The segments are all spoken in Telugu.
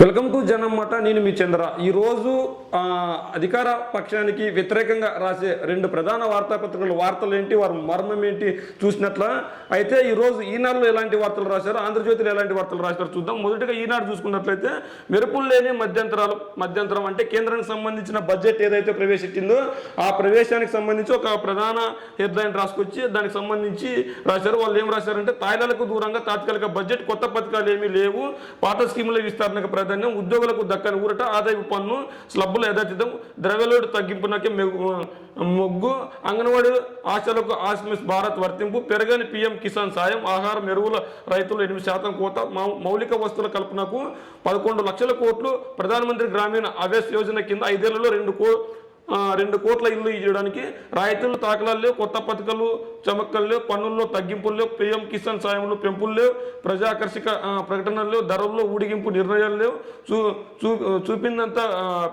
Welcome to జనమాట. నేను మీ చంద్ర. ఈరోజు అధికార పక్షానికి వ్యతిరేకంగా రాసే రెండు ప్రధాన వార్తాపత్రికల వార్తలు ఏంటి, వారి మర్మం ఏంటి చూసినట్ల అయితే ఈరోజు ఈనాడులో ఎలాంటి వార్తలు రాశారు, ఆంధ్రజ్యోతిలో ఎలాంటి వార్తలు రాశారు చూద్దాం. మొదటిగా ఈనాడు చూసుకున్నట్లయితే మెరుపులు లేని మధ్యంతరం అంటే కేంద్రానికి సంబంధించిన బడ్జెట్ ఏదైతే ప్రవేశించిందో ఆ ప్రవేశానికి సంబంధించి ఒక ప్రధాన హెడ్లైన్ రాసుకొచ్చి దానికి సంబంధించి రాశారు. వాళ్ళు ఏం రాశారంటే తాయిలాలకు దూరంగా తాత్కాలిక బడ్జెట్, కొత్త పథకాలు ఏమీ లేవు, పాత స్కీముల విస్తరణకు ప్రాధాన్యం, ఉద్యోగులకు దక్కని ఊరట, ఆదాయపు పన్ను స్లబ్బుల యథాతథం, ద్రవ్యలోటు తగ్గింపునకే మొగ్గు, అంగన్వాడీ ఆశలకు ఆస్మిస్ భారత్ వర్తింపు, పెరగని పీఎం కిసాన్ సాయం, ఆహారం ఎరువుల రైతులు 8% కోత, మౌలిక వస్తువుల కల్పనకు 11 లక్షల కోట్లు, ప్రధానమంత్రి గ్రామీణ ఆవాస్ యోజన కింద 5 ఏళ్లలో 2 కోట్ల ఇల్లు ఇవ్వడానికి, రాయితీలు తాకలాలు లేవు, కొత్త పథకాలు చమక్కలు లేవు, పన్నుల్లో తగ్గింపులు లేవు, పీఎం కిసాన్ సాయంలో పెంపులు లేవు, ప్రజాకర్షక ప్రకటనలు లేవు, ధరల్లో ఊడిగింపు నిర్ణయాలు లేవు, చూపిందంతా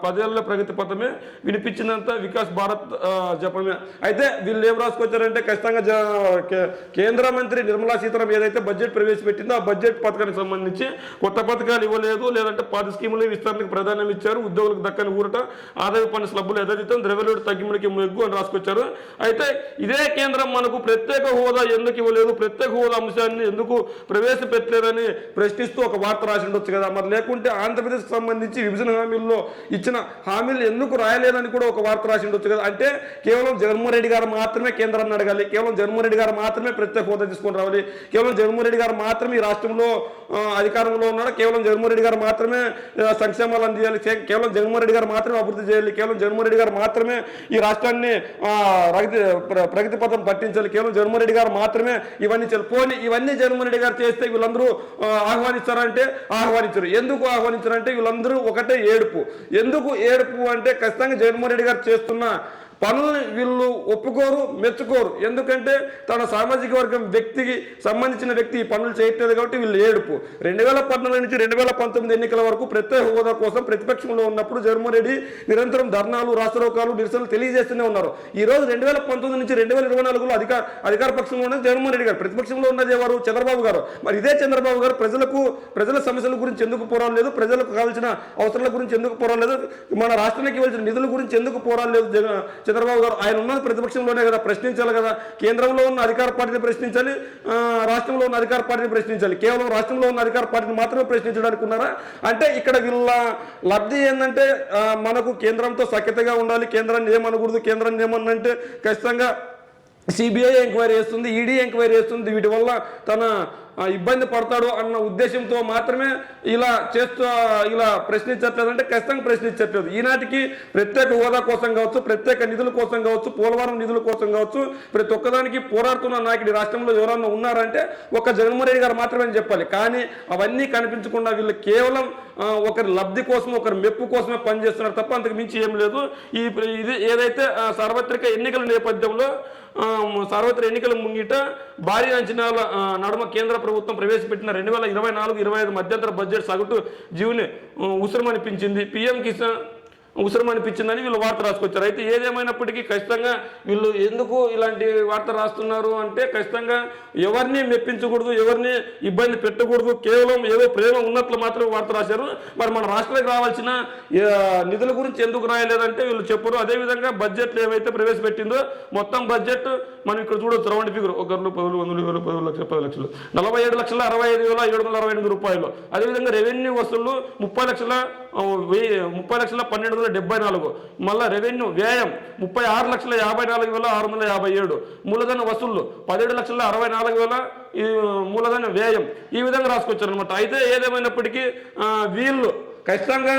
10 ఏళ్ల ప్రగతి పథమే, వినిపించినంత వికాస్ భారత్ జపమే. అయితే వీళ్ళు ఏం రాసుకొచ్చారంటే ఖచ్చితంగా కేంద్ర మంత్రి నిర్మలా సీతారామన్ ఏదైతే బడ్జెట్ ప్రవేశపెట్టిందో ఆ బడ్జెట్ పథకానికి సంబంధించి కొత్త పథకాలు ఇవ్వలేదు, లేదంటే 10 స్కీముల విస్తరణకు ప్రాధాన్యం ఇచ్చారు, ఉద్యోగులకు దక్కని ఊరట, ఆదాయ పన్ను స్లబ్బులు ద్రవ్యలోటు తగ్గింపులకి మొగ్గు అని రాసుకొచ్చారు. అయితే ఇదే కేంద్రం మనకు ప్రత్యేక హోదా ఎందుకు ఇవ్వలేదు, ప్రత్యేక హోదా అంశాన్ని ఎందుకు ప్రవేశపెట్టలేదని ప్రశ్నిస్తూ ఒక వార్త రాసి ఉండొచ్చు కదా. మరి లేకుంటే ఆంధ్రప్రదేశ్కి సంబంధించి విభజన హామీల్లో ఇచ్చిన హామీలు ఎందుకు రాయలేదని కూడా ఒక వార్త రాసి ఉండొచ్చు కదా. అంటే కేవలం జగన్మోహన్ రెడ్డి గారు మాత్రమే కేంద్రాన్ని అడగాలి, కేవలం జగన్మోహన్ రెడ్డి గారు మాత్రమే ప్రత్యేక హోదా తీసుకొని రావాలి, కేవలం జగన్మోహన్ రెడ్డి గారు మాత్రమే ఈ రాష్ట్రంలో అధికారంలో ఉన్నాడు, కేవలం జగన్మోహన్ రెడ్డి గారు మాత్రమే సంక్షేమాలు అందించాలి, కేవలం జగన్మోహన్ రెడ్డి గారు మాత్రమే అభివృద్ధి చేయాలి, కేవలం జగన్మోహన్ రెడ్డి గారు మాత్రమే ఈ రాష్ట్రాన్ని ప్రగతి పథం పట్టించాలి, కేవలం జగన్మోహన్ రెడ్డి గారు మాత్రమే ఇవన్నీ చేయాలి. పోనీ ఇవన్నీ జగన్మోహన్ రెడ్డి గారు చేస్తే వీళ్ళందరూ ఆహ్వానిస్తారంటే ఆహ్వానించరు. ఎందుకు ఆహ్వానించారంటే వీళ్ళందరూ ఒకటే ఏడుపు. ఎందుకు ఏడుపు అంటే ఖచ్చితంగా జగన్మోహన్ రెడ్డి గారు చేస్తున్న పనులను వీళ్ళు ఒప్పుకోరు, మెచ్చుకోరు. ఎందుకంటే తన సామాజిక వర్గం వ్యక్తికి సంబంధించిన వ్యక్తి ఈ పనులు చేయట్లేదు కాబట్టి వీళ్ళు ఏడుపు. 2014 నుంచి 2019 ఎన్నికల వరకు ప్రత్యేక హోదా కోసం ప్రతిపక్షంలో ఉన్నప్పుడు జగన్మోహన్ రెడ్డి నిరంతరం ధర్నాలు, రాష్ట్రోకాలు, నిరసనలు తెలియజేస్తూనే ఉన్నారు. ఈ రోజు 2019 నుంచి 2024లో అధికార పక్షంలో ఉన్నది జగన్మోహన్ రెడ్డి గారు, ప్రతిపక్షంలో ఉన్నది ఎవరు? చంద్రబాబు గారు. మరి ఇదే చంద్రబాబు గారు ప్రజల సమస్యల గురించి ఎందుకు పోరాడలేదు, ప్రజలకు కావాల్సిన అవసరాల గురించి ఎందుకు పోరాడలేదు, మన రాష్ట్రానికి ఇవ్వాల్సిన నిధుల గురించి ఎందుకు పోరాడలేదు? చంద్రబాబు గారు ఆయన ఉన్నది ప్రతిపక్షంలోనే కదా, ప్రశ్నించాలి కదా. కేంద్రంలో ఉన్న అధికార పార్టీని ప్రశ్నించాలి, రాష్ట్రంలో ఉన్న అధికార పార్టీని ప్రశ్నించాలి. కేవలం రాష్ట్రంలో ఉన్న అధికార పార్టీని మాత్రమే ప్రశ్నించడానికి ఉన్నారా? అంటే ఇక్కడ వీళ్ళ లబ్ధి ఏంటంటే మనకు కేంద్రంతో సఖ్యతగా ఉండాలి, కేంద్రాన్ని ఏమనకూడదు, కేంద్రాన్ని ఏమన్నంటే ఖచ్చితంగా సిబిఐ ఎంక్వైరీ చేస్తుంది, ఈడీ ఎంక్వైరీ చేస్తుంది, వీటి వల్ల తన ఇబ్బంది పడతాడు అన్న ఉద్దేశంతో మాత్రమే ఇలా ప్రశ్నించట్లేదంటే ఖచ్చితంగా ప్రశ్నించట్లేదు. ఈనాటికి ప్రత్యేక హోదా కోసం కావచ్చు, ప్రత్యేక నిధుల కోసం కావచ్చు, పోలవరం నిధుల కోసం కావచ్చు, ప్రతి ఒక్కదానికి పోరాడుతున్న నాయకుడు రాష్ట్రంలో ఎవరన్నా ఉన్నారంటే ఒక జగన్మోహన్ రెడ్డి గారు మాత్రమే అని చెప్పాలి. కానీ అవన్నీ కనిపించకుండా వీళ్ళు కేవలం ఒకరి లబ్ధి కోసం, ఒకరి మెప్పు కోసమే పనిచేస్తున్నారు తప్ప అంతకు మించి ఏం లేదు. ఇది ఏదైతే సార్వత్రిక ఎన్నికల నేపథ్యంలో సార్వత్రిక ఎన్నికల ముంగిట భారీ అంచనాల నడుమ కేంద్ర ప్రభుత్వం ప్రవేశపెట్టిన 2024-25 మధ్యంతర బడ్జెట్ సగటు జీవుని ఉసురమనిపించింది, పీఎం కిసాన్ ఉసురమనిపించిందని వీళ్ళు వార్త రాసుకొచ్చారు. అయితే ఏదేమైనప్పటికీ ఖచ్చితంగా వీళ్ళు ఎందుకు ఇలాంటి వార్త రాస్తున్నారు అంటే ఖచ్చితంగా ఎవరిని మెప్పించకూడదు, ఎవరిని ఇబ్బంది పెట్టకూడదు, కేవలం ఏదో ప్రేమ ఉన్నట్లు మాత్రమే వార్త రాశారు. మరి మన రాష్ట్రానికి రావాల్సిన నిధుల గురించి ఎందుకు రాయలేదంటే వీళ్ళు చెప్పరు. అదేవిధంగా బడ్జెట్ ఏవైతే ప్రవేశపెట్టిందో మొత్తం బడ్జెట్ మనం ఇక్కడ చూడవచ్చు, రౌండ్ ఫిగర్ 1 10 లక్షలు 47,65,728 రూపాయలు. అదేవిధంగా రెవెన్యూ వసూళ్లు 30,12,74. మళ్ళీ రెవెన్యూ వ్యయం 36,54,657. మూలధన వసూళ్లు 17,64,000 మూలధన వ్యయం. ఈ విధంగా రాసుకొచ్చారు అనమాట. అయితే ఏదేమైనప్పటికీ వీళ్ళు ఖచ్చితంగా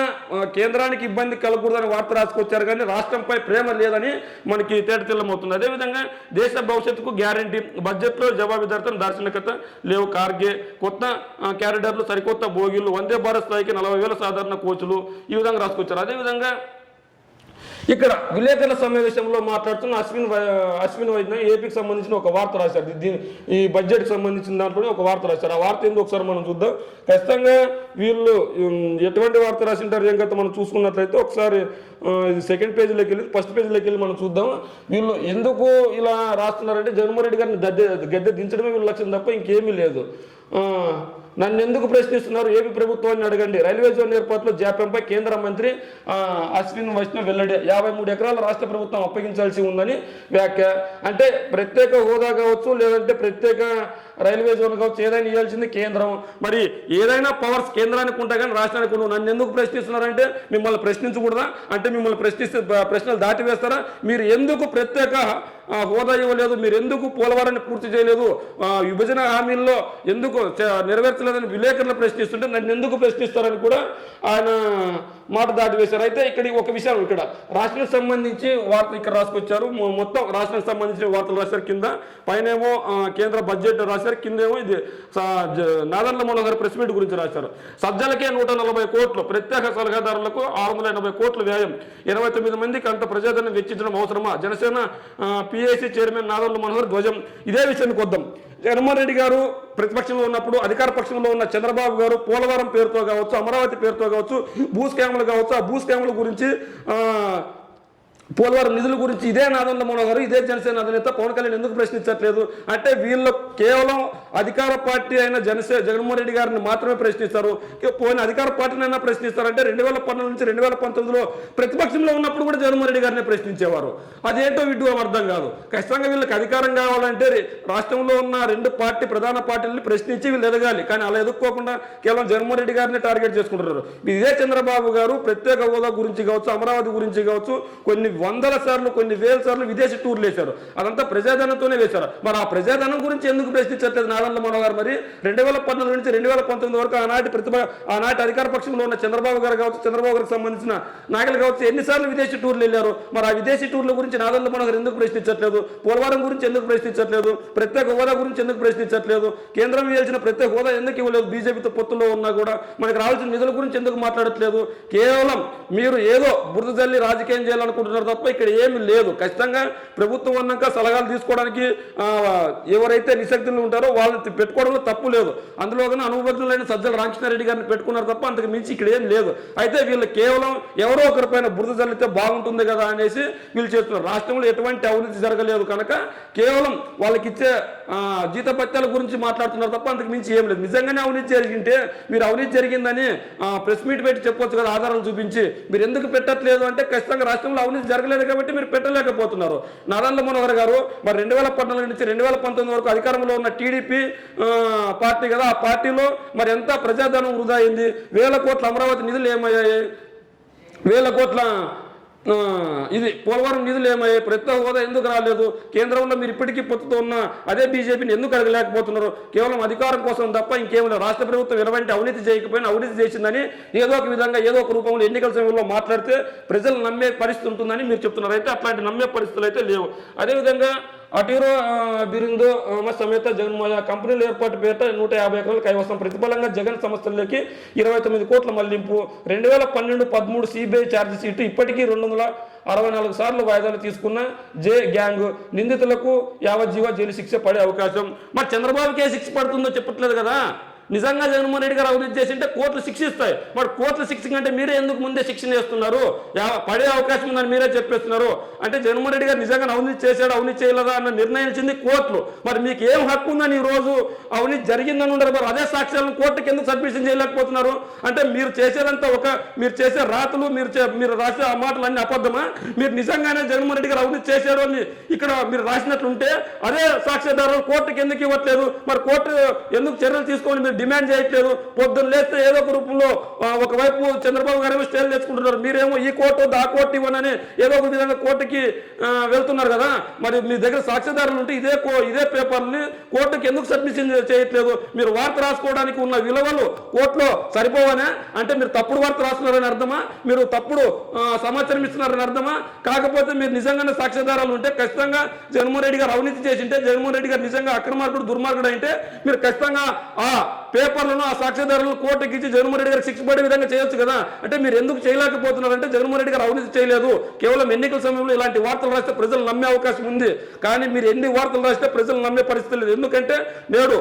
కేంద్రానికి ఇబ్బంది కలగకూడదని వార్త రాసుకొచ్చారు, కానీ రాష్ట్రంపై ప్రేమ లేదని మనకి తేటతెల్లమవుతుంది. అదేవిధంగా దేశ భవిష్యత్తుకు గ్యారంటీ, బడ్జెట్లో జవాబుదారితనం, దార్శనికత లేవు, కార్గే కొత్త క్యారిడర్లు, సరికొత్త బోగీలు, వందే భారత్ స్థాయికి 40,000 సాధారణ కోచ్లు, ఈ విధంగా రాసుకొచ్చారు. అదేవిధంగా ఇక్కడ విలేకరుల సమావేశంలో మాట్లాడుతున్న అశ్విన్ వైద్య ఏపీకి సంబంధించిన ఒక వార్త రాశారు. ఈ బడ్జెట్కి సంబంధించిన దాంట్లోనే ఒక వార్త రాశారు. ఆ వార్త ఏందో ఒకసారి మనం చూద్దాం. ఖచ్చితంగా వీళ్ళు ఎటువంటి వార్త రాసింటారు ఏం కదా మనం చూసుకున్నట్లయితే ఒకసారి సెకండ్ పేజీలోకి వెళ్ళి ఫస్ట్ పేజీలోకి వెళ్ళి మనం చూద్దాం. వీళ్ళు ఎందుకు ఇలా రాస్తున్నారంటే జగన్మోహన్ రెడ్డి గారిని గద్దె దించడమే వీళ్ళ లక్ష్యం తప్ప ఇంకేమీ లేదు. నన్ను ఎందుకు ప్రశ్నిస్తున్నారు, ఏపీ ప్రభుత్వాన్ని అడగండి, రైల్వే జోన్ ఏర్పాటులో జాప్యంపై కేంద్ర మంత్రి అశ్విన్ వైష్ణవ్ వెల్లడి, 53 ఎకరాల రాష్ట్ర ప్రభుత్వం అప్పగించాల్సి ఉందని వ్యాఖ్య. అంటే ప్రత్యేక హోదా కావచ్చు, లేదంటే ప్రత్యేక రైల్వే జోన్ కావచ్చు, ఏదైనా ఇవ్వాల్సింది కేంద్రం. మరి ఏదైనా పవర్స్ కేంద్రానికి ఉంటాయి కానీ రాష్ట్రానికి ఉండవు. నన్ను ఎందుకు ప్రశ్నిస్తున్నారంటే మిమ్మల్ని ప్రశ్నించకూడదా, అంటే మిమ్మల్ని ప్రశ్నిస్తే ప్రశ్నలు దాటివేస్తారా, మీరు ఎందుకు ప్రత్యేక హోదా ఇవ్వలేదు, మీరు ఎందుకు పోలవరాన్ని పూర్తి చేయలేదు, విభజన హామీల్లో ఎందుకు నెరవేర్చలేదని విలేకరులు ప్రశ్నిస్తుంటే నన్ను ఎందుకు ప్రశ్నిస్తారని కూడా ఆయన మాట దాటివేశారు. అయితే ఇక్కడ ఒక విషయం, ఇక్కడ రాష్ట్రానికి సంబంధించి వార్తలు ఇక్కడ రాసుకొచ్చారు, మొత్తం రాష్ట్రానికి సంబంధించిన వార్తలు రాశారు. కింద పైనేమో కేంద్ర బడ్జెట్ రాశారు, కిందేమో ఇది నాదెండ్ల మనోహర్ ప్రెస్ మీట్ గురించి రాశారు. సజ్జలకే 140 కోట్లు, ప్రత్యేక సలహాదారులకు 680 కోట్లు వ్యయం, 29 మందికి అంత ప్రజాధనం వెచ్చించడం అవసరమా, జనసేన పిఏసీ చైర్మన్ నాదెండ్ల మనోహర్ ధ్వజం. ఇదే విషయానికి వద్దాం. జగన్మోహన్ రెడ్డి గారు ప్రతిపక్షంలో ఉన్నప్పుడు, అధికార పక్షంలో ఉన్న చంద్రబాబు గారు పోలవరం పేరుతో కావచ్చు, అమరావతి పేరుతో కావచ్చు, భూ స్కాములు కావచ్చు, ఆ భూ స్కాముల గురించి, పోలవరం నిధుల గురించి ఇదే నాదెండ్ల మనోహర్, ఇదే జనసేన అధినేత పవన్ కళ్యాణ్ ఎందుకు ప్రశ్నించట్లేదు అంటే వీళ్ళు కేవలం అధికార పార్టీ అయిన జగన్మోహన్ రెడ్డి గారిని మాత్రమే ప్రశ్నిస్తారు. పోయిన అధికార పార్టీని అయినా ప్రశ్నిస్తారంటే 2012 నుంచి 2019లో ప్రతిపక్షంలో ఉన్నప్పుడు కూడా జగన్మోహన్ రెడ్డి గారిని ప్రశ్నించేవారు. అదేంటో విడ్డూరం అర్థం కాదు. ఖచ్చితంగా వీళ్ళకి అధికారం కావాలంటే రాష్ట్రంలో ఉన్న 2 ప్రధాన పార్టీలని ప్రశ్నించి వీళ్ళు ఎదగాలి. కానీ అలా ఎదుర్కోకుండా కేవలం జగన్మోహన్ రెడ్డి గారిని టార్గెట్ చేసుకుంటున్నారు. ఇదే చంద్రబాబు గారు ప్రత్యేక హోదా గురించి కావచ్చు, అమరావతి గురించి కావచ్చు, కొన్ని వందల సార్లు, కొన్ని వేల సార్లు విదేశీ టూర్లు వేశారు. అదంతా ప్రజాధనంతోనే వేశారు. మరి ఆ ప్రజాధనం గురించి ఎందుకు ప్రశ్నించట్లేదు నాదెండ్ల మనోహర్? మరి 2014 నుంచి 2019 వరకు ఆనాటి అధికార పక్షంలో ఉన్న చంద్రబాబు గారు కావచ్చు, చంద్రబాబు గారికి సంబంధించిన నాయకులు కావచ్చు, ఎన్నిసార్లు విదేశీ టూర్లు వెళ్ళారు? మరి ఆ విదేశీ టూర్ల గురించి నాదెండ్ల మనోహర్ ఎందుకు ప్రశ్నించట్లేదు? పోలవరం గురించి ఎందుకు ప్రశ్నించట్లేదు? ప్రత్యేక హోదా గురించి ఎందుకు ప్రశ్నించట్లేదు? కేంద్రం ఇవ్వాల్సిన ప్రత్యేక హోదా ఎందుకు ఇవ్వలేదు? బీజేపీతో పొత్తులో ఉన్నా కూడా మనకు రావాల్సిన నిధుల గురించి ఎందుకు మాట్లాడట్లేదు? కేవలం మీరు ఏదో బురద జల్లి రాజకీయం చేయాలనుకుంటున్నారు తప్ప ఇక్కడ ఏమి లేదు. ఖచ్చితంగా ప్రభుత్వం అన్నాక సలహాలు తీసుకోవడానికి ఎవరైతే నిశక్తులు ఉంటారో వాళ్ళని పెట్టుకోవడంలో తప్పు లేదు. అందులో కానీ అనుభవజ్ఞులైన సజ్జల రామకృష్ణారెడ్డి గారిని పెట్టుకున్నారు తప్ప అంతకు మించి ఇక్కడ ఏం లేదు. అయితే వీళ్ళు కేవలం ఎవరో ఒకరిపైన బురద జల్లితే బాగుంటుంది కదా అనేసి వీళ్ళు చేస్తున్నారు. రాష్ట్రంలో ఎటువంటి అవినీతి జరగలేదు కనుక కేవలం వాళ్ళకి ఇచ్చే జీతపత్యాల గురించి మాట్లాడుతున్నారు తప్ప అంతకు మించి ఏం లేదు. నిజంగానే అవినీతి జరిగింటే మీరు అవినీతి జరిగిందని ప్రెస్ మీట్ పెట్టి చెప్పొచ్చు కదా, ఆధారాలు చూపించి. మీరు ఎందుకు పెట్టట్లేదు అంటే ఖచ్చితంగా రాష్ట్రంలో అవినీతి జరగలేదు కాబట్టి మీరు పెట్టలేకపోతున్నారు. నాదెండ్ల మనోహర్ గారు మరి 2014 నుంచి 2019 వరకు అధికారంలో ఉన్న టీడీపీ పార్టీ కదా, ఆ పార్టీలో మరి ఎంత ప్రజాధనం వృధా అయింది? 1000 కోట్ల అమరావతి నిధులు ఏమయ్యాయి? 1000 కోట్ల ఇది పోలవరం నిధులు ఏమయ్యాయి? ప్రత్యేక హోదా ఎందుకు రాలేదు? కేంద్రంలో మీరు ఇప్పటికీ పొత్తుతో ఉన్న అదే బీజేపీని ఎందుకు అడగలేకపోతున్నారు? కేవలం అధికారం కోసం తప్ప ఇంకేం లేదు. రాష్ట్ర ప్రభుత్వం ఎలాంటి అవినీతి చేయకపోయినా అవినీతి చేసిందని ఏదో ఒక విధంగా ఏదో ఒక రూపంలో ఎన్నికల సమయంలో మాట్లాడితే ప్రజలు నమ్మే పరిస్థితి ఉంటుందని మీరు చెప్తున్నారు. అయితే అట్లాంటి నమ్మే పరిస్థితులు అయితే లేవు. అదేవిధంగా అటీరో బిరుందు సమేత జగన్మోహన్ కంపెనీల ఏర్పాటు పేట 150 ఎకరాల కైవసం, ప్రతిఫలంగా జగన్ సంస్థలకి 29 కోట్ల మళ్లింపు, 2012-13 సిబిఐ ఛార్జ్ షీటు, ఇప్పటికీ 264 సార్లు వాయిదాలు తీసుకున్న జే గ్యాంగ్ నిందితులకు యావజ్జీవ జైలు శిక్ష పడే అవకాశం. మరి చంద్రబాబుకే శిక్ష పడుతుందో చెప్పట్లేదు కదా. నిజంగా జగన్మోహన్ రెడ్డి గారు అవినీతి చేసింటే కోర్టులు శిక్షిస్తాయి. మరి కోర్టులు శిక్ష అంటే మీరే ఎందుకు ముందే శిక్షణ చేస్తున్నారు? పడే అవకాశం ఉందని మీరే చెప్పేస్తున్నారు. అంటే జగన్మోహన్ రెడ్డి గారు నిజంగా అవినీతి చేశాడు, అవినీతి చేయలేదా అన్న నిర్ణయించింది కోర్టులు. మరి మీకు ఏం హక్కు ఉందని ఈ రోజు అవినీతి జరిగిందని ఉండరు. మరి అదే సాక్ష్యాలను కోర్టుకి ఎందుకు సబ్మిషన్ చేయలేకపోతున్నారు? అంటే మీరు చేసేదంతా మీరు చేసే రాతలు, మీరు రాసే ఆ మాటలు అన్ని అబద్ధమా? మీరు నిజంగానే జగన్మోహన్ రెడ్డి గారు అవినీతి చేశారు అని ఇక్కడ మీరు రాసినట్లుంటే అదే సాక్ష్యాధారాలు కోర్టుకి ఎందుకు ఇవ్వట్లేదు? మరి కోర్టు ఎందుకు చర్యలు తీసుకొని మీరు డిమాండ్ చేయట్లేదు? పొద్దున్న లేస్తే ఏదో ఒక రూపంలో ఒకవైపు చంద్రబాబు గారు స్టేలు తెచ్చుకుంటున్నారు, మీరేమో ఈ కోర్టు ఆ కోర్టు ఇవ్వనని ఏదో ఒక విధంగా కోర్టుకి వెళ్తున్నారు కదా. మరి మీ దగ్గర సాక్ష్యాధారాలు ఉంటే ఇదే పేపర్ని కోర్టుకి ఎందుకు సబ్మిషన్ చేయట్లేదు? మీరు వార్త రాసుకోవడానికి ఉన్న విలువలు కోర్టులో సరిపోవనే? అంటే మీరు తప్పుడు వార్త రాస్తున్నారని అర్థమా? మీరు తప్పుడు సమాచారం ఇస్తున్నారని అర్థమా? కాకపోతే మీరు నిజంగానే సాక్ష్యాధారాలు ఉంటే ఖచ్చితంగా జగన్మోహన్ రెడ్డి గారు అవినీతి చేసింటే, జగన్మోహన్ రెడ్డి గారు నిజంగా అక్రమార్కుడు, దుర్మార్గుడు అంటే మీరు ఖచ్చితంగా ఆ పేపర్లను, ఆ సాక్ష్యాధారాలను కోర్టుకి ఇచ్చి జగన్మోహన్ రెడ్డి గారికి శిక్ష పడే విధంగా చేయొచ్చు కదా. అంటే మీరు ఎందుకు చేయలేకపోతున్నారంటే జగన్మోహన్ రెడ్డి గారు అవినీతి చేయలేదు, కేవలం ఎన్నికల సమయంలో ఇలాంటి వార్తలు రాస్తే ప్రజలు నమ్మే అవకాశం ఉంది. కానీ మీరు ఎన్ని వార్తలు రాస్తే ప్రజలు నమ్మే పరిస్థితి లేదు. ఎందుకంటే నేడు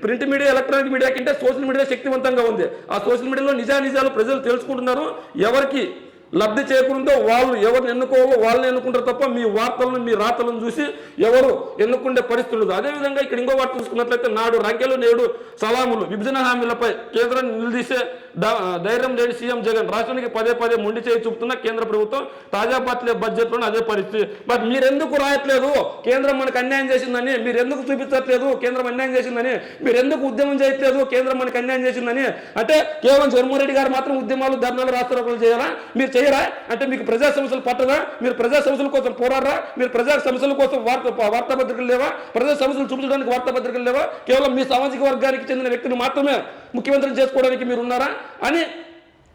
ప్రింట్ మీడియా, ఎలక్ట్రానిక్ మీడియా కంటే సోషల్ మీడియా శక్తివంతంగా ఉంది. ఆ సోషల్ మీడియాలో నిజాలు ప్రజలు తెలుసుకుంటున్నారు. ఎవరికి లబ్ధి చేకూరిందో వాళ్ళు ఎవరిని ఎన్నుకోవాలో వాళ్ళని ఎన్నుకుంటారు తప్ప మీ వార్తలను మీ రాతలను చూసి ఎవరు ఎన్నుకుండే పరిస్థితి ఉండదు. అదేవిధంగా ఇక్కడ ఇంకో వార్త చూసుకున్నట్లయితే నాడు రంకెలు నేడు సలాములు విభజన హామీలపై కేంద్రాన్ని నిలదీసే ధైర్యం లేని సీఎం జగన్ రాష్ట్రానికి పదే మొండి చేయి చూపుతున్న కేంద్ర ప్రభుత్వం తాజా బడ్జెట్లోనే అదే పరిస్థితి. మరి మీరెందుకు రాయట్లేదు కేంద్రం మనకు అన్యాయం చేసిందని, మీరెందుకు చూపించట్లేదు కేంద్రం అన్యాయం చేసిందని, మీరెందుకు ఉద్యమం చేయట్లేదు కేంద్రం మనకు అన్యాయం చేసిందని? అంటే కేవలం జగన్మోహన్ రెడ్డి గారు మాత్రం ఉద్యమాలు ధర్నాలు రాష్ట్రాలు చేయాలా? మీరు చేయరా? అంటే మీకు ప్రజా సమస్యలు పట్టదా? మీరు ప్రజా సమస్యల కోసం పోరాడరా? మీరు ప్రజా సమస్యల కోసం వార్తాపత్రికలు లేవా? ప్రజా సమస్యలు చూపించడానికి వార్తాపత్రికలు లేవా? కేవలం మీ సామాజిక వర్గానికి చెందిన వ్యక్తిని మాత్రమే ముఖ్యమంత్రిని చేసుకోవడానికి మీరు ఉన్నారా అని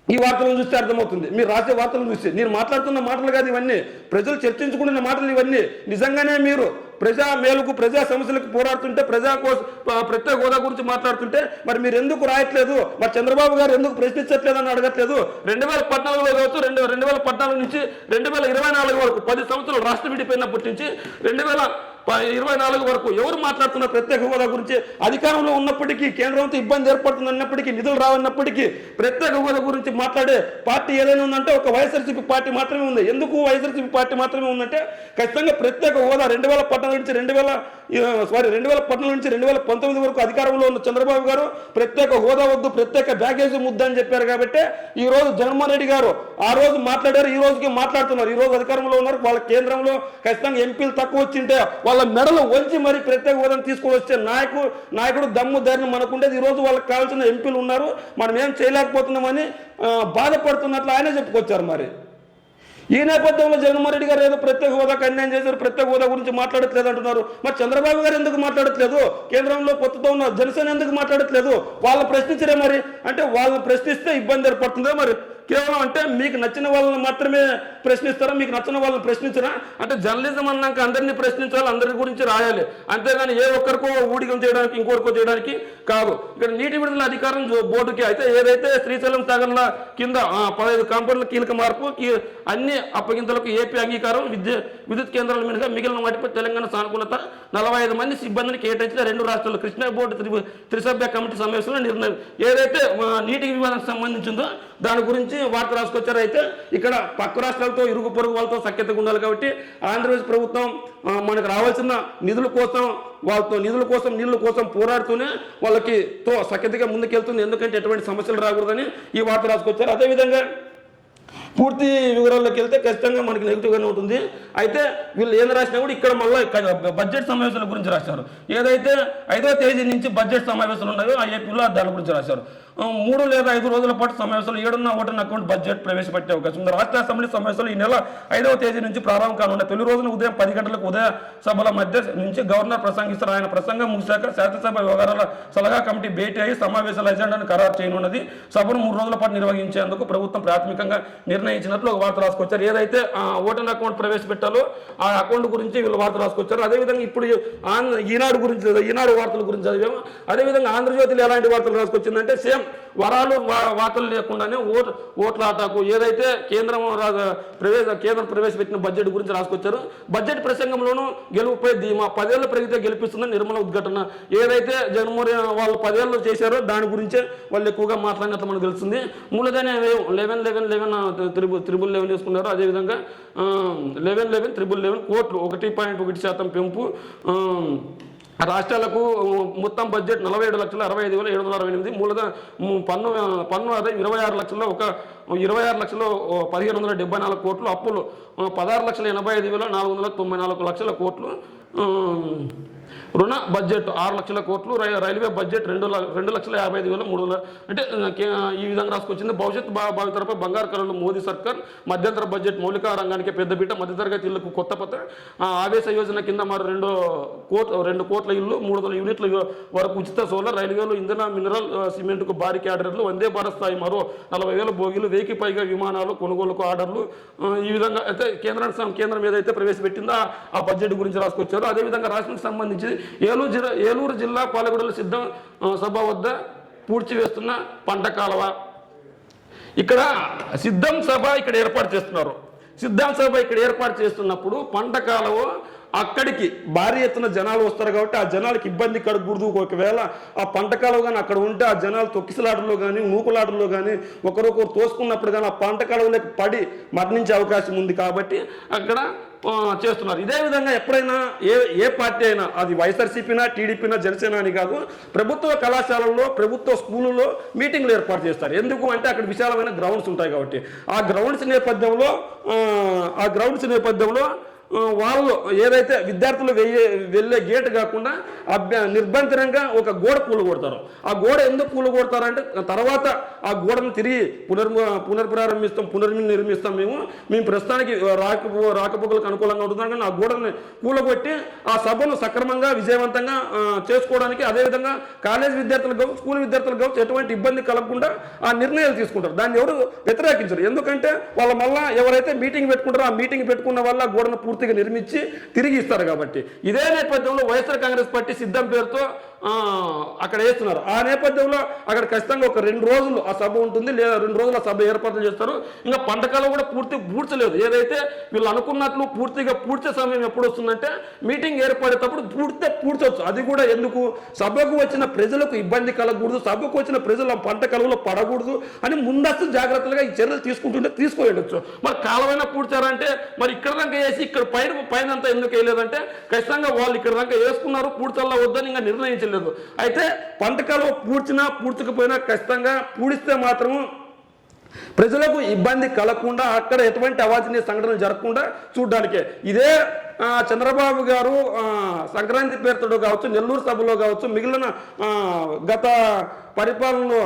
ఈ వార్తలను చూస్తే అర్థమవుతుంది. మీరు రాసే వార్తలను చూస్తే నేను మాట్లాడుతున్న మాటలు కాదు ఇవన్నీ, ప్రజలు చర్చించుకుంటున్న మాటలు ఇవన్నీ. నిజంగానే మీరు ప్రజా మేలుకు ప్రజా సమస్యలకు పోరాడుతుంటే, ప్రజా కోసం ప్రత్యేక హోదా గురించి మాట్లాడుతుంటే మరి మీరు ఎందుకు రాయట్లేదు? మరి చంద్రబాబు గారు ఎందుకు ప్రశ్నించట్లేదు అని అడగట్లేదు? 2014లో కావచ్చు, 2014 నుంచి 2024 వరకు 10 సంవత్సరాలు రాష్ట్రం విడిపోయినప్పటి నుంచి 2024 వరకు ఎవరు మాట్లాడుతున్నారు ప్రత్యేక హోదా గురించి? అధికారంలో ఉన్నప్పటికీ కేంద్రంతో ఇబ్బంది ఏర్పడుతుంది అన్నప్పటికీ, నిధులు రావన్నప్పటికీ ప్రత్యేక హోదా గురించి మాట్లాడే పార్టీ ఏదైనా ఉందంటే ఒక వైఎస్ఆర్సీపీ పార్టీ మాత్రమే ఉంది. ఎందుకు వైఎస్ఆర్సీపీ పార్టీ మాత్రమే ఉందంటే ఖచ్చితంగా ప్రత్యేక హోదా 2014 నుంచి 2019 వరకు అధికారంలో ఉన్న చంద్రబాబు గారు ప్రత్యేక హోదా వద్దు, ప్రత్యేక బ్యాగేజీ ముద్ద అని చెప్పారు. కాబట్టి ఈ రోజు జగన్మోహన్ రెడ్డి గారు ఆ రోజు మాట్లాడారు, ఈ రోజుకి మాట్లాడుతున్నారు. ఈ రోజు అధికారంలో ఉన్నారు, వాళ్ళ కేంద్రంలో ఖచ్చితంగా ఎంపీలు తక్కువ వచ్చింటే వాళ్ళ మెడలు వంచి మరి ప్రత్యేక హోదాను తీసుకొని వచ్చే నాయకుడు దమ్ము ధైర్యం మనకుండేది. ఈ రోజు వాళ్ళకి కావాల్సిన ఎంపీలు ఉన్నారు, మనం ఏం చేయలేకపోతున్నామని బాధపడుతున్నట్లు ఆయనే చెప్పుకొచ్చారు. మరి ఈ నేపథ్యంలో జగన్మోహన్ రెడ్డి గారు ఏదో ప్రత్యేక హోదాకు అన్యాయం చేశారు, ప్రత్యేక హోదా గురించి మాట్లాడట్లేదు అంటున్నారు. మరి చంద్రబాబు గారు ఎందుకు మాట్లాడట్లేదు? కేంద్రంలో కొత్తతో ఉన్న జనసేన ఎందుకు మాట్లాడట్లేదు? వాళ్ళు ప్రశ్నించరే మరి? అంటే వాళ్ళని ప్రశ్నిస్తే ఇబ్బంది ఏర్పడుతుందో మరి? కేవలం అంటే మీకు నచ్చిన వాళ్ళని మాత్రమే ప్రశ్నిస్తారా? మీకు నచ్చిన వాళ్ళని ప్రశ్నించరా? అంటే జర్నలిజం అన్నాక అందరినీ ప్రశ్నించాలి, అందరి గురించి రాయాలి, అంతేగాని ఏ ఒక్కరికో ఊడికం చేయడానికి ఇంకొకరికో చేయడానికి కాదు. ఇక్కడ నీటి విడుదల అధికారం బోర్డుకి అయితే ఏదైతే శ్రీశైలం సాగర్ల కింద 15 కాంపౌండ్ల కీలక మార్పు, అన్ని అప్పగింతలకు ఏపీ అంగీకారం, విద్యుత్ కేంద్రాల మీదుగా మిగిలిన వాటిపై తెలంగాణ సానుకూలత, 45 మంది సిబ్బందిని కేటాయించిన 2 రాష్ట్రాలు కృష్ణా బోర్డు త్రిసభ్య కమిటీ సమావేశంలో నిర్ణయం. ఏదైతే నీటి వివాదానికి సంబంధించిందో దాని గురించి వార్త రాసుకొచ్చారు. అయితే ఇక్కడ పక్క రాష్ట్రాలతో ఇరుగు పొరుగు వాళ్ళతో సఖ్యతగా ఉండాలి కాబట్టి ఆంధ్రప్రదేశ్ ప్రభుత్వం మనకు రావాల్సిన నిధుల కోసం నీళ్ళ కోసం పోరాడుతూనే వాళ్ళకి సఖ్యతగా ముందుకెళ్తుంది. ఎందుకంటే ఎటువంటి సమస్యలు రాకూడదని ఈ వార్త రాసుకొచ్చారు. అదేవిధంగా పూర్తి వివరాల్లోకి వెళ్తే ఖచ్చితంగా మనకి నెగిటివ్గానే ఉంటుంది. అయితే వీళ్ళు ఏం రాసినా కూడా ఇక్కడ మళ్ళీ బడ్జెట్ సమావేశాల గురించి రాశారు. ఏదైతే 5వ తేదీ నుంచి బడ్జెట్ సమావేశాలు ఉన్నాయో ఆ ఏపీలో దాని గురించి రాశారు. 3 లేదా 5 రోజుల పాటు సమావేశాలు 7వ ఓటర్న అకౌంట్ బడ్జెట్ ప్రవేశపెట్టే అవకాశం ఉంది. రాష్ట్ర అసెంబ్లీ సమావేశాలు ఈ నెల 5వ తేదీ నుంచి ప్రారంభం కానున్నాయి. తొలి రోజున ఉదయం 10 గంటలకు ఉదయ సభల మధ్య నుంచి గవర్నర్ ప్రసంగిస్తారు. ఆయన ప్రసంగం ముగిశాక శాసనసభ వ్యవహారాల సలహా కమిటీ భేటీ అయ్యి సమావేశాల ఎజెండాను ఖరారు చేయనున్నది. సభను 3 రోజుల పాటు నిర్వహించేందుకు ప్రభుత్వం ప్రాథమికంగా నిర్ణయించినట్లు ఒక వార్త రాసుకొచ్చారు. ఏదైతే ఓటర్న అకౌంట్ ప్రవేశపెట్టాలో ఆ అకౌంట్ గురించి వీళ్ళు వార్త రాసుకొచ్చారు. అదేవిధంగా ఇప్పుడు ఈనాడు వార్తల గురించి చదివాము. అదేవిధంగా ఆంధ్రజ్యోతిలో ఎలాంటి వార్తలు రాసుకొచ్చిందంటే సేమ్ వరాలు వార్తలు లేకుండానే ఓట్ల ఆటకు ఏదైతే కేంద్రం ప్రవేశపెట్టిన బడ్జెట్ గురించి రాసుకొచ్చారు. బడ్జెట్ ప్రసంగంలోనూ గెలుపుపై ధీమా, 10 ఏళ్ళు పెరిగితే గెలిపిస్తుందని నిర్మల ఉద్ఘాటన. ఏదైతే జగన్మోహన్ వాళ్ళు 10 ఏళ్ళు చేశారో దాని గురించే వాళ్ళు ఎక్కువగా మాట్లాడినట్లు మనకు తెలుస్తుంది. మూలధన 11 చేసుకున్నారు. అదేవిధంగా 11 కోట్లు 1.1% పెంపు. రాష్ట్రాలకు మొత్తం బడ్జెట్ 47,65,768. మూలధన పన్ను ఆదాయం 26,1574 కోట్లు. అప్పులు 16,85,494 కోట్లు. రుణ బడ్జెట్ 6 లక్షల కోట్లు. Railway budget 2,50,300. అంటే ఈ విధంగా రాసుకొచ్చింది. భవిష్యత్ భావితరపై బంగారు కళలు మోదీ సర్కార్. మధ్యంతర బడ్జెట్ మౌలిక రంగానికి పెద్దపీట. మధ్యతరగతి ఇళ్లకు కొత్త ఆవేశ యోజన కింద మరి 2 కోట్ల ఇల్లు, 300 యూనిట్ల వరకు ఉచిత సోలార్. రైల్వేలు ఇంధన మినరల్ సిమెంట్కు భారీ ఆర్డర్లు. వందే భారత్ స్థాయి మరో 40,000 బోగీలు. 1000కి పైగా విమానాలు కొనుగోలుకు ఆర్డర్లు. ఈ విధంగా అయితే కేంద్రం ఏదైతే ప్రవేశపెట్టిందో ఆ బడ్జెట్ గురించి రాసుకొచ్చారు. అదేవిధంగా రాష్ట్రానికి సంబంధించి ఏలూరు జిల్లా పాలగొడల సిద్ధం సభ వద్ద పూడ్చివేస్తున్న పంట కాలువ. ఇక్కడ సిద్ధం సభ ఇక్కడ ఏర్పాటు చేస్తున్నారు. సిద్ధం సభ ఇక్కడ ఏర్పాటు చేస్తున్నప్పుడు పంట కాలువ అక్కడికి భారీ ఎత్తున జనాలు వస్తారు కాబట్టి ఆ జనాలకి ఇబ్బంది కలగకూడదు. ఒకవేళ ఆ పంట కాలువ కానీ అక్కడ ఉంటే ఆ జనాలు తొక్కిసలాటలో కానీ నూకులాటలో కానీ ఒకరొకరు తోసుకున్నప్పుడు కానీ ఆ పంట కాలువలోకి పడి మరణించే అవకాశం ఉంది కాబట్టి అక్కడ చేస్తున్నారు. ఇదే విధంగా ఎప్పుడైనా ఏ పార్టీ అయినా, అది వైఎస్ఆర్సీపీనా టీడీపీనా జనసేన అని కాదు, ప్రభుత్వ కళాశాలల్లో ప్రభుత్వ స్కూళ్ళలో మీటింగ్లు ఏర్పాటు చేస్తారు. ఎందుకు అంటే అక్కడ విశాలమైన గ్రౌండ్స్ ఉంటాయి కాబట్టి. ఆ గ్రౌండ్స్ నేపథ్యంలో వాళ్ళు ఏదైతే విద్యార్థులు వెళ్ళే గేట్ కాకుండా నిర్బంధనంగా ఒక గోడ కూలగొడతారు. ఆ గోడ ఎందుకు కూలగొడతారంటే తర్వాత ఆ గోడను తిరిగి పునర్నిర్మిస్తాం మేము ప్రస్తుతానికి రాకపోకలకు అనుకూలంగా ఉంటున్నాం కానీ ఆ గోడని కూలగొట్టి ఆ సభను సక్రమంగా విజయవంతంగా చేసుకోవడానికి, అదేవిధంగా కాలేజ్ విద్యార్థులకు కావచ్చు స్కూల్ విద్యార్థులకు కావచ్చు ఎటువంటి ఇబ్బంది కలగకుండా ఆ నిర్ణయాలు తీసుకుంటారు. దాన్ని ఎవరు వ్యతిరేకించరు. ఎందుకంటే వాళ్ళ మళ్ళా ఎవరైతే మీటింగ్ పెట్టుకుంటారో ఆ మీటింగ్ పెట్టుకున్న వల్ల గోడను పూర్తిగా నిర్మించి తిరిగి ఇస్తారు కాబట్టి. ఇదే నేపథ్యంలో వైఎస్ఆర్ కాంగ్రెస్ పార్టీ సిద్ధం పేరుతో అక్కడ వేస్తున్నారు. ఆ నేపథ్యంలో అక్కడ ఖచ్చితంగా ఒక 2 రోజులు ఆ సభ ఉంటుంది, లేదా 2 రోజులు ఆ సభ ఏర్పాట్లు చేస్తారు. ఇంకా పంటకాలం కూడా పూడ్చలేదు. ఏదైతే వీళ్ళు అనుకున్నట్లు పూర్తిగా పూడ్చే సమయం ఎప్పుడు వస్తుందంటే మీటింగ్ ఏర్పడేటప్పుడు పూడ్చవచ్చు. అది కూడా ఎందుకు, సభకు వచ్చిన ప్రజలకు ఇబ్బంది కలగకూడదు, సభకు వచ్చిన ప్రజలు పంట కలువలో పడకూడదు అని ముందస్తు జాగ్రత్తలుగా ఈ చర్యలు తీసుకుంటుంటే తీసుకోవచ్చు. మరి కాలమైనా పూడ్చారంటే మరి ఇక్కడ దాకా వేసి ఇక్కడ పైన అంతా ఎందుకు వేయలేదంటే ఖచ్చితంగా వాళ్ళు ఇక్కడ దాకా వేసుకున్నారు, పూడ్చల్లా వద్దని ఇంకా నిర్ణయించలేదు. అయితే పంటకాలు పూడ్చకపోయినా ఖచ్చితంగా పూడిస్తే మాత్రం ప్రజలకు ఇబ్బంది కలగకుండా అక్కడ ఎటువంటి అవాంఛనీయ సంఘటనలు జరగకుండా చూడడానికే. ఇదే చంద్రబాబు గారు సంక్రాంతి పేరుతో కావచ్చు, నెల్లూరు సభలో కావచ్చు, మిగిలిన గత పరిపాలనలో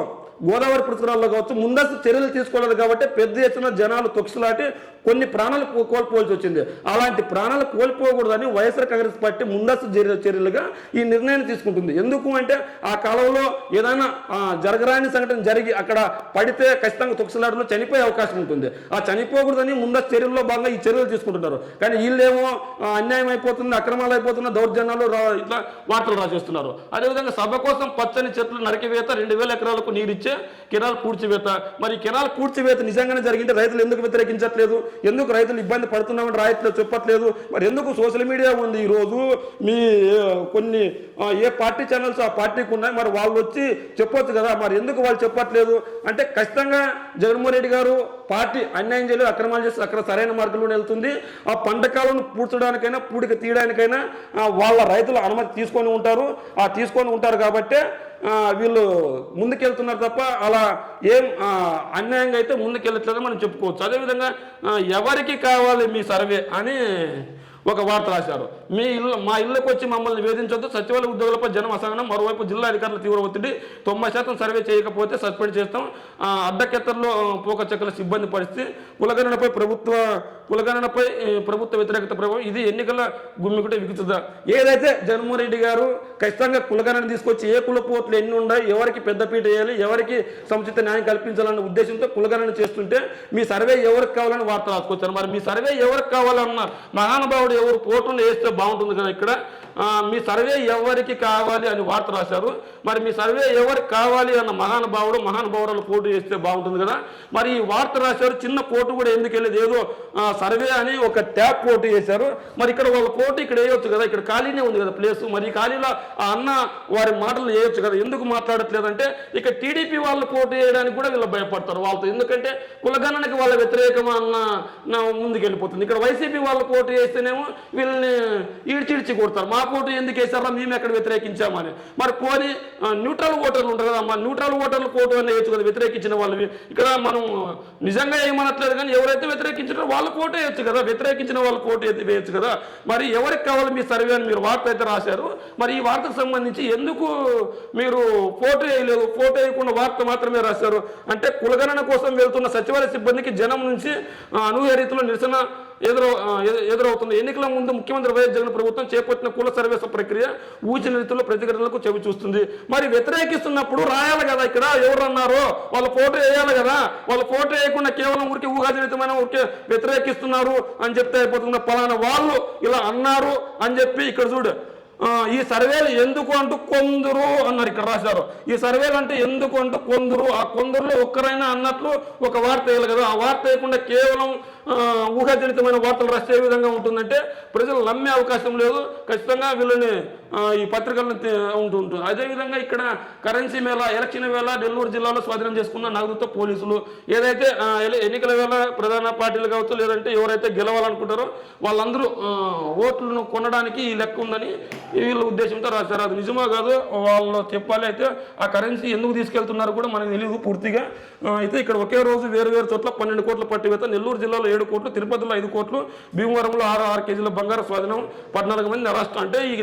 గోదావరి పుష్కరాల్లో కావచ్చు ముందస్తు చర్యలు తీసుకోలేదు కాబట్టి పెద్ద ఎత్తున జనాలు తొక్కిసలాటి కొన్ని ప్రాణాలు కోల్పోవాల్సి వచ్చింది. అలాంటి ప్రాణాలు కోల్పోకూడదని వైఎస్ఆర్ కాంగ్రెస్ పార్టీ ముందస్తు చర్యలుగా ఈ నిర్ణయాన్ని తీసుకుంటుంది. ఎందుకు అంటే ఆ కాలంలో ఏదైనా జరగరాని సంఘటన జరిగి అక్కడ పడితే ఖచ్చితంగా తొక్కిసలాటలో చనిపోయే అవకాశం ఉంటుంది. ఆ చనిపోకూడదని ముందస్తు చర్యల్లో భాగంగా ఈ చర్యలు తీసుకుంటున్నారు. కానీ వీళ్ళేమో అన్యాయం అయిపోతుంది, అక్రమాలు అయిపోతున్న దౌర్జన్యాలు ఇట్లా వార్తలు రాసేస్తున్నారు. అదేవిధంగా సభ కోసం పచ్చని చెట్లు నరికివేత, 2000 ఎకరాలకు నీరిచ్చే కెనాల్ పూడ్చివేత. మరి కెనాల్ పూడ్చివేత నిజంగానే జరిగింటే రైతులు ఎందుకు వ్యతిరేకించట్లేదు? ఎందుకు రైతులు ఇబ్బంది పడుతున్నామని రాయట్లో చెప్పట్లేదు? మరి ఎందుకు సోషల్ మీడియా ఉంది ఈరోజు, మీ కొన్ని ఏ పార్టీ ఛానల్స్ ఆ పార్టీకి ఉన్నాయి, మరి వాళ్ళు వచ్చి చెప్పొచ్చు కదా, మరి ఎందుకు వాళ్ళు చెప్పట్లేదు అంటే ఖచ్చితంగా జగన్మోహన్ రెడ్డి గారు పార్టీ అన్యాయం చేయలేదు, అక్రమాలు చేసి అక్కడ సరైన మార్గంలో వెళ్తుంది. ఆ పంటకాలను పూడ్చడానికైనా పూడిక తీయడానికైనా వాళ్ళ రైతులు అనుమతి తీసుకొని ఉంటారు కాబట్టి వీళ్ళు ముందుకెళ్తున్నారు తప్ప అలా ఏం అన్యాయంగా అయితే ముందుకెళ్ళట్లేదని మనం చెప్పుకోవచ్చు. అదేవిధంగా ఎవరికి కావాలి మీ సర్వే అని ఒక వార్త రాశారు. మా ఇళ్ళకి వచ్చి మమ్మల్ని వేధించొద్దు, సచివాలయ ఉద్యోగులపై జనం అసహనం, మరోవైపు జిల్లా అధికారుల తీవ్ర ఒత్తిడి, 90% సర్వే చేయకపోతే సస్పెండ్ చేస్తాం, అడ్డకెత్తర్లో పోక చెక్కల సిబ్బంది పరిస్థితి, కులగణనపై ప్రభుత్వ వ్యతిరేకత ప్రభావం, ఇది ఎన్నికల గుమ్మికుటే విగుతుందా? ఏదైతే జగన్మోహన్ రెడ్డి గారు ఖచ్చితంగా కులగణన తీసుకొచ్చి ఏ కులపోట్లు ఎన్ని ఉన్నాయి, ఎవరికి పెద్దపీట వేయాలి, ఎవరికి సముచిత న్యాయం కల్పించాలన్న ఉద్దేశంతో కులగణన చేస్తుంటే మీ సర్వే ఎవరికి కావాలని వార్త రాసుకొచ్చారు. మరి మీ సర్వే ఎవరికి కావాలన్న మహానుభావుడు ఎవరు పోటులు వేస్తే బాగుంటుంది కదా. ఇక్కడ మీ సర్వే ఎవరికి కావాలి అని వార్త రాశారు. మరి మీ సర్వే ఎవరికి కావాలి అన్న మహానుభావులు పోటు చేస్తే బాగుంటుంది కదా. మరి ఈ వార్త రాశారు, చిన్న కోటు కూడా ఎందుకు వెళ్ళేది, ఏదో సర్వే అని ఒక ట్యాప్ కోటు చేశారు. మరి ఇక్కడ వాళ్ళ కోటు ఇక్కడ వేయొచ్చు కదా, ఇక్కడ ఖాళీనే ఉంది కదా ప్లేస్. మరి ఈ ఖాళీలో ఆ అన్న వారి మాటలు వేయొచ్చు కదా, ఎందుకు మాట్లాడట్లేదంటే ఇక టీడీపీ వాళ్ళు కోటు వేయడానికి కూడా వీళ్ళు భయపడతారు వాళ్ళతో, ఎందుకంటే కులగణనకి వాళ్ళ వ్యతిరేకం అన్న ముందుకు వెళ్ళిపోతుంది. ఇక్కడ వైసీపీ వాళ్ళు కోటు వేస్తేనేమో వీళ్ళని ఈడ్చిడ్చి కొడతారు, మా కోటు ఎందుకు వేసారా మేము ఎక్కడ వ్యతిరేకించామని. మరి పోనీ న్యూట్రల్ ఓటర్లు ఉంటారు కదా, మా న్యూట్రల్ ఓటర్లు కోటు అని వేయచ్చు కదా వ్యతిరేకించిన వాళ్ళవి. ఇక్కడ మనం నిజంగా ఏమనట్లేదు కానీ ఎవరైతే వ్యతిరేకించారో వాళ్ళ కోటు వేయచ్చు కదా, వ్యతిరేకించిన వాళ్ళ కోటు వేయచ్చు కదా. మరి ఎవరికి కావాలి మీ సర్వే అని మీరు వార్త అయితే రాశారు. మరి ఈ వార్తకు సంబంధించి ఎందుకు మీరు ఫోటో వేయలేదు, ఫోటో వేయకుండా వార్త మాత్రమే రాశారు అంటే కులగణన కోసం వెళ్తున్న సచివాలయ సిబ్బందికి జనం నుంచి అనూహ్య రీతిలో నిరసన ఎదురవుతుంది. ఎన్నికల ముందు ముఖ్యమంత్రి వైఎస్ జగన్ ప్రభుత్వం చేపట్టిన కుల సర్వేస ప్రక్రియ ఊచిన రీతిలో ప్రతిఘటనలకు చెవి చూస్తుంది. మరి వ్యతిరేకిస్తున్నప్పుడు రాయాలి కదా, ఇక్కడ ఎవరు అన్నారో వాళ్ళ ఫోటో వేయాలి కదా. వాళ్ళ ఫోటో వేయకుండా కేవలం ఊరికి ఊహాజనితమైన ఊరికే వ్యతిరేకిస్తున్నారు అని చెప్తే అయిపోతుంది. పలానా వాళ్ళు ఇలా అన్నారు అని చెప్పి ఇక్కడ చూడు, ఈ సర్వేలు ఎందుకు అంటూ కొందరు అన్నారు, ఇక్కడ రాశారు. ఈ సర్వేలు అంటే ఎందుకు అంటూ కొందరు, ఆ కొందరులో ఒక్కరైనా అన్నట్లు ఒక వార్త వేయాలి కదా. ఆ వార్త వేయకుండా కేవలం ఊహాజనితమైన వార్తలు రాస్తే ఏ విధంగా ఉంటుందంటే ప్రజలు నమ్మే అవకాశం లేదు. ఖచ్చితంగా వీళ్ళని ఈ పత్రికలను ఉంటుంది. అదేవిధంగా ఇక్కడ కరెన్సీ మేళ, ఎలక్షన్ వేళ నెల్లూరు జిల్లాలో స్వాధీనం చేసుకున్న నగదుతో పోలీసులు ఏదైతే ఎన్నికల వేళ ప్రధాన పార్టీలు కావచ్చు, లేదంటే ఎవరైతే గెలవాలనుకుంటారో వాళ్ళందరూ ఓట్లను కొనడానికి ఈ లెక్క ఉందని వీళ్ళ ఉద్దేశంతో రాశారు. అది నిజమో కాదు వాళ్ళు చెప్పాలి. అయితే ఆ కరెన్సీ ఎందుకు తీసుకెళ్తున్నారు కూడా మనకు తెలియదు పూర్తిగా. అయితే ఇక్కడ ఒకే రోజు వేరు చోట్ల 12 కోట్ల పట్టివేత, నెల్లూరు జిల్లాలో 7 కోట్లు, తిరుపతిలో 5 కోట్లు, భీమవరంలో 6 కేజీల బంగారు స్వాధీనం, 14 మంది అరెస్ట్. అంటే ఈ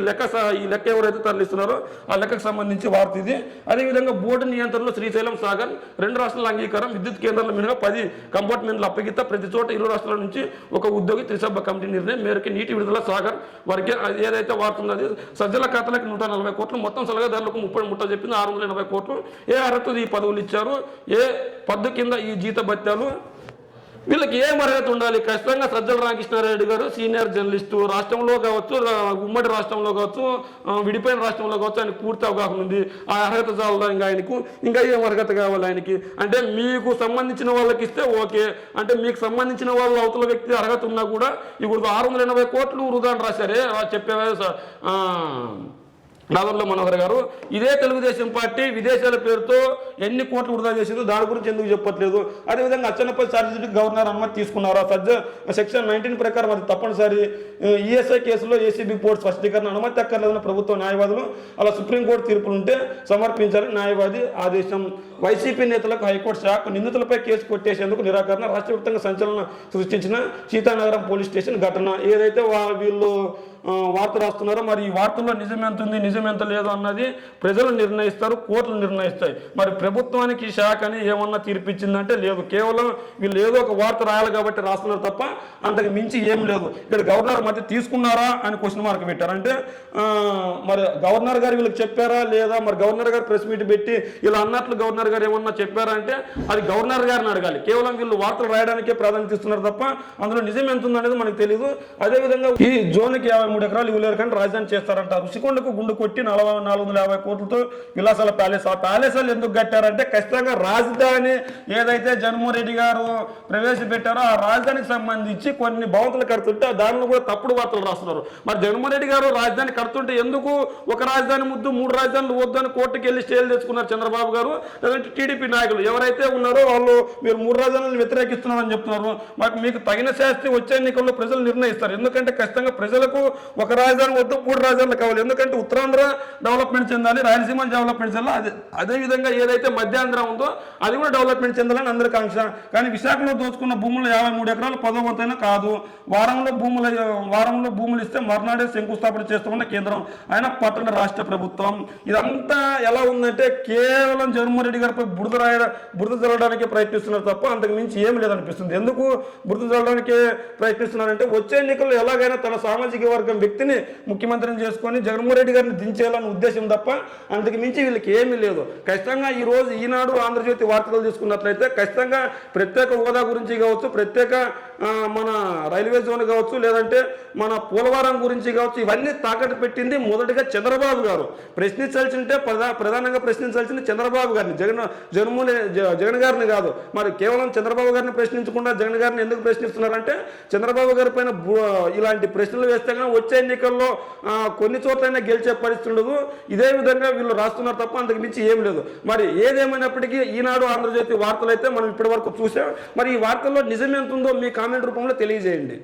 లెక్క ఎవరైతే తరలిస్తున్నారో ఆ లెక్కకు సంబంధించి వార్త ఇది. అదేవిధంగా బోర్డు నియంత్రణలో శ్రీశైలం సాగర్, 2 రాష్ట్రాల అంగీకారం, విద్యుత్ కేంద్రాల మినహా 10 కంపార్ట్మెంట్ల అప్పగిత, ప్రతి చోట 20 రాష్ట్రాల నుంచి ఒక ఉద్యోగి, త్రిసభ్య కమిటీ నిర్ణయం మేరకు నీటి విడుదల సాగర్ వారికి ఏదైతే వార్త ఉందో అది సజ్జల ఖాతాలకు 140 కోట్లు, మొత్తం సలహాదారులకు 30 చెప్పింది 680 కోట్లు. ఏ అర్హత ఈ పదవులు ఇచ్చారు, ఏ పద్దు కింద ఈ జీత భత్యాలు, వీళ్ళకి ఏం అర్హత ఉండాలి? ఖచ్చితంగా సజ్జల రామకృష్ణారెడ్డి గారు సీనియర్ జర్నలిస్టు, రాష్ట్రంలో కావచ్చు, ఉమ్మడి రాష్ట్రంలో కావచ్చు, విడిపోయిన రాష్ట్రంలో కావచ్చు, ఆయనకు పూర్తి అవగాహన ఉంది. ఆ అర్హత చాలదా ఇంకా ఆయనకు? ఇంకా ఏం అర్హత కావాలి ఆయనకి? అంటే మీకు సంబంధించిన వాళ్ళకి ఇస్తే ఓకే, అంటే మీకు సంబంధించిన వాళ్ళు అవతల వ్యక్తి అర్హత ఉన్నా కూడా ఇప్పుడు 680 కోట్లు వృధా అని రాశారే చెప్పేవే నాదర్ల మనోహర్ గారు. ఇదే తెలుగుదేశం పార్టీ విదేశాల పేరుతో ఎన్ని కోట్లు వృధా చేసిందో దాని గురించి ఎందుకు చెప్పట్లేదు? అదేవిధంగా అచ్చెన్నపల్లి ఛార్జీకి గవర్నర్ అనుమతి తీసుకున్నారా? సెక్షన్ 19 ప్రకారం అది తప్పనిసరి. ఈఎస్ఐ కేసులో ఏసీబీ పోర్టు స్పష్టీకరణ, అనుమతి అక్కర్లేదని ప్రభుత్వ న్యాయవాదులు, అలా సుప్రీంకోర్టు తీర్పులుంటే సమర్పించాలని న్యాయవాది ఆదేశం. వైసీపీ నేతలకు హైకోర్టు షాక్, నిందితులపై కేసు కొట్టేసేందుకు నిరాకరణ, రాష్ట్ర వ్యాప్తంగా సంచలనం సృష్టించిన సీతానగరం పోలీస్ స్టేషన్ ఘటన. ఏదైతే వీళ్ళు వార్త రాస్తున్నారో మరి ఈ వార్తల్లో నిజం ఎంత ఉంది, నిజం ఎంత లేదు అన్నది ప్రజలు నిర్ణయిస్తారు, కోర్టులు నిర్ణయిస్తాయి. మరి ప్రభుత్వానికి షాక్ అని ఏమన్నా తీర్పిచ్చిందంటే లేదు. కేవలం వీళ్ళు ఏదో ఒక వార్త రాయాలి కాబట్టి రాస్తున్నారు తప్ప అంతకు మించి ఏం లేదు. ఇక్కడ గవర్నర్ మధ్య తీసుకున్నారా అని క్వశ్చన్ మార్క్ పెట్టారు. అంటే మరి గవర్నర్ గారు వీళ్ళకి చెప్పారా లేదా? మరి గవర్నర్ గారు ప్రెస్ మీట్ పెట్టి ఇలా అన్నట్లు గవర్నర్ గారు ఏమన్నా చెప్పారా అంటే అది గవర్నర్ గారిని అడగాలి. కేవలం వీళ్ళు వార్తలు రాయడానికే ప్రాధాన్యత ఇస్తున్నారు తప్ప అందులో నిజం ఎంత ఉందనేది మనకు తెలియదు. అదేవిధంగా ఈ జోన్కి 53 ఎకరాలు ఇవ్వలేరు కానీ రాజధాని చేస్తారంట. ఋషికొండకు గుండు కొట్టి 450 కోట్లతో విలాసాల ప్యాలెస్. ఆ ప్యాలెస్లు ఎందుకు కట్టారంటే ఖచ్చితంగా రాజధాని ఏదైతే జగన్మోహన్ రెడ్డి గారు ప్రవేశపెట్టారో ఆ రాజధానికి సంబంధించి కొన్ని భవంతులు కడుతుంటే దానిలో కూడా తప్పుడు వార్తలు రాస్తున్నారు. మరి జగన్మోహన్ రెడ్డి గారు రాజధాని కడుతుంటే ఎందుకు ఒక రాజధాని ముద్దు 3 రాజధానులు వద్దు అని కోర్టుకు వెళ్ళి స్టేలు తెచ్చుకున్నారు చంద్రబాబు గారు? లేదంటే టీడీపీ నాయకులు ఎవరైతే ఉన్నారో వాళ్ళు మీరు 3 రాజధానులను వ్యతిరేకిస్తున్నారని చెప్తున్నారు. మాకు మీకు తగిన శాస్తి వచ్చే ఎన్నికల్లో ప్రజలు నిర్ణయిస్తారు. ఎందుకంటే ఖచ్చితంగా ప్రజలకు ఒక రాజధాని వద్దు 3 రాజధానులు కావాలి. ఎందుకంటే ఉత్తరాంధ్ర డెవలప్మెంట్ చెందాలి, రాయలసీమ డెవలప్మెంట్ చెందాలి. అదేవిధంగా ఏదైతే మధ్యాంధ్ర ఉందో అది కూడా డెవలప్మెంట్ చెందాలని అందరి కాంక్ష. కానీ విశాఖలో దోచుకున్న భూములు 53 ఎకరాలు 10వ వంతైనా కాదు. వారంలో భూములు ఇస్తే మర్నాడే శంకుస్థాపన చేస్తున్న కేంద్రం, ఆయన పట్టణ రాష్ట్ర ప్రభుత్వం. ఇదంతా ఎలా ఉందంటే కేవలం జగన్మోహన్ రెడ్డి గారిపై బురద జల్లడానికి ప్రయత్నిస్తున్నారు తప్ప అంతకు మించి ఏం లేదనిపిస్తుంది. ఎందుకు బురద జల్లడానికి ప్రయత్నిస్తున్నారంటే వచ్చే ఎన్నికల్లో ఎలాగైనా తన సామాజిక వర్గం వ్యక్తిని ముఖ్యమంత్రిని చేసుకొని జగన్మోహన్ రెడ్డి గారిని దించేయాలన్న ఉద్దేశం తప్ప అంతకు మించి వీళ్ళకి ఏమీ లేదు. ఖచ్చితంగా ఈరోజు ఈనాడు ఆంధ్రజ్యోతి వార్తలు తీసుకున్నట్లయితే ఖచ్చితంగా ప్రత్యేక హోదా గురించి కావచ్చు, ప్రత్యేక మన రైల్వే జోన్ కావచ్చు, లేదంటే మన పోలవరం గురించి కావచ్చు, ఇవన్నీ తాకట్టు పెట్టింది మొదటిగా చంద్రబాబు గారు. ప్రశ్నించాల్సింటే ప్రధానంగా ప్రశ్నించాల్సింది చంద్రబాబు గారిని, జగన్ గారిని కాదు. మరి కేవలం చంద్రబాబు గారిని ప్రశ్నించకుండా జగన్ గారిని ఎందుకు ప్రశ్నిస్తున్నారంటే చంద్రబాబు గారి పైన ఇలాంటి ప్రశ్నలు వేస్తే కానీ వచ్చే ఎన్నికల్లో కొన్ని చోట్లైనా గెలిచే పరిస్థితి ఉండదు. ఇదే విధంగా వీళ్ళు రాస్తున్నారు తప్ప అంతకు మించి ఏం లేదు. మరి ఏదేమైనప్పటికీ ఈనాడు ఆంధ్రజ్యోతి వార్తలు అయితే మనం ఇప్పటి వరకు చూసాం. మరి ఈ వార్తల్లో నిజం ఎంత ఉందో మీ కామెంట్ రూపంలో తెలియజేయండి.